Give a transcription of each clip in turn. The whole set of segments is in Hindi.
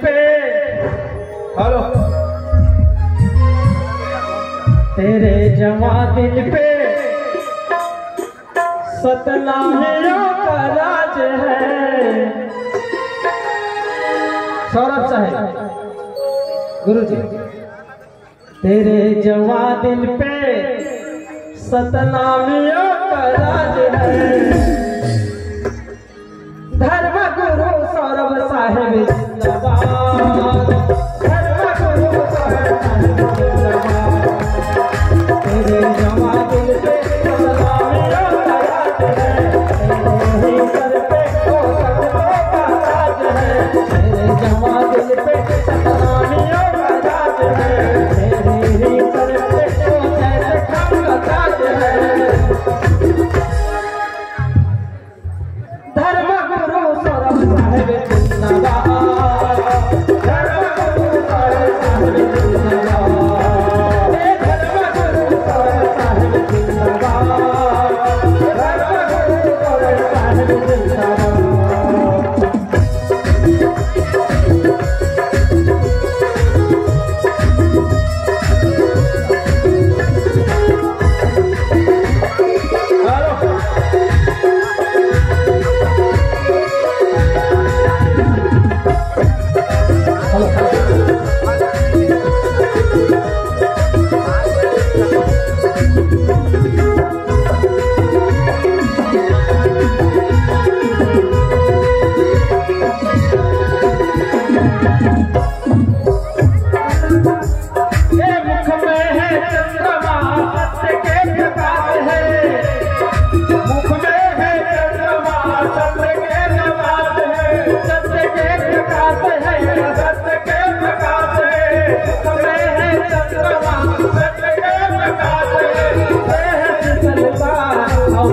पे हेलो तेरे जवा दिल पे सतनामियों का राज है। सौरभ साहब गुरु जी तेरे जवा दिल पे सतनामियों का राज है। धर्म गुरु सौरभ साहेब जिंदाबाद, धर्म गुरु सौरभ साहेब जिंदाबाद। तेरे जवा दिल पे सतनामियों का राज है, तेरे ही सर पे वो सतनों का ताज है। तेरे जवा दिल पे सतनामियों का राज है, तेरे ही सर पे वो जैसे खान का ताज है। धर्म गुरु सौरभ साहेब जिंदाबाद, धर्म गुरु सौरभ साहेब जिंदाबाद। धर्म गुरु सौरभ साहेब जिंदाबाद, धर्म गुरु सौरभ साहेब जिंदाबाद।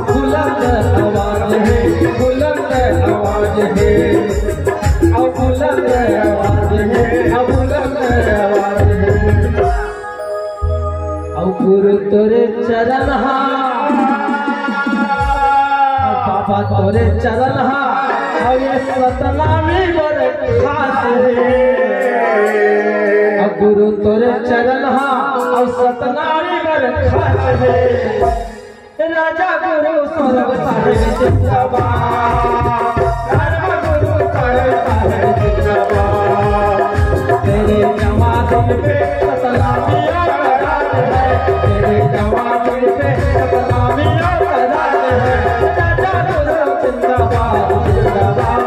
बुलंद आवाज है, बुलंद आवाज है, अब बुलंद आवाज है, अब बुलंद आवाज है। अब गुरु तोरे चरण हा, बाबा तोरे चरण हा, अब ये सतनामी बड़े खास है। अब गुरु तोरे चरण हा, अब सतनामी बड़े खास है। राजा गुरु सौरभ साहेब जिंदाबाद, धर्म गुरु सौरभ साहेब जिंदाबाद। तेरे जवा दिल पे सतनामियों का राज है, तेरे जवा दिल पे सतनामियों का राज है। राजा गुरु जिंदाबाद जिंदाबाद,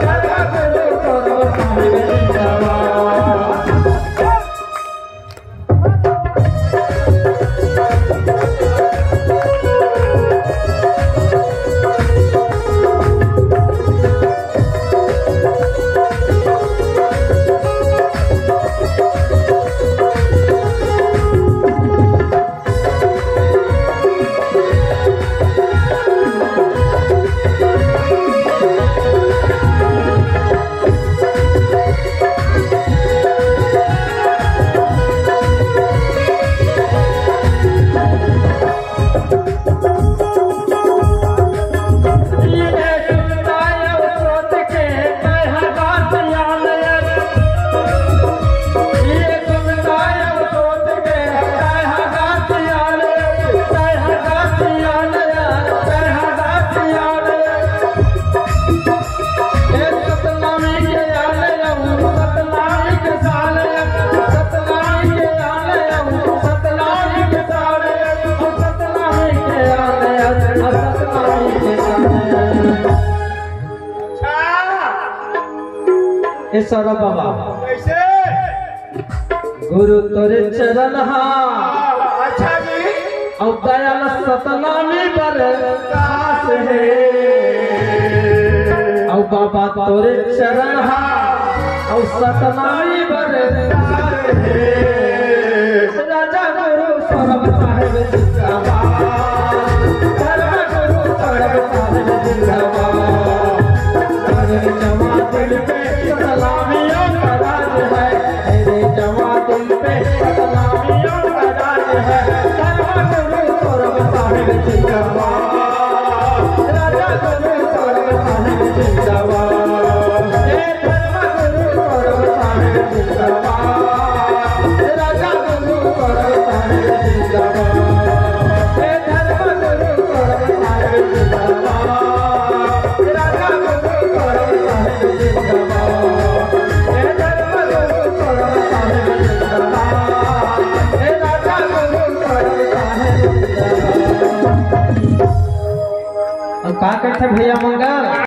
धर्म गुरु सौरभ साहेब जिंदाबाद। सौरभ बाबा कैसे गुरु तोरे चरण हा, अच्छा जी और दयाल सतनामी बड़े खास है। और बाबा तोरे चरण हा, और सतनामी बड़े खास है। राजा गुरु सौरभ साहेब जिंदाबाद, धर्म गुरु सौरभ साहेब जिंदाबाद। तेरे जवा दिल पे सतनामियों का राज है, तेरे जवा दिल पे सतनामियों का राज है। धर्म गुरु सौरभ साहेब जिंदाबाद, राजा गुरु सौरभ साहेब जिंदाबाद। धर्म का करते भैया मंगल।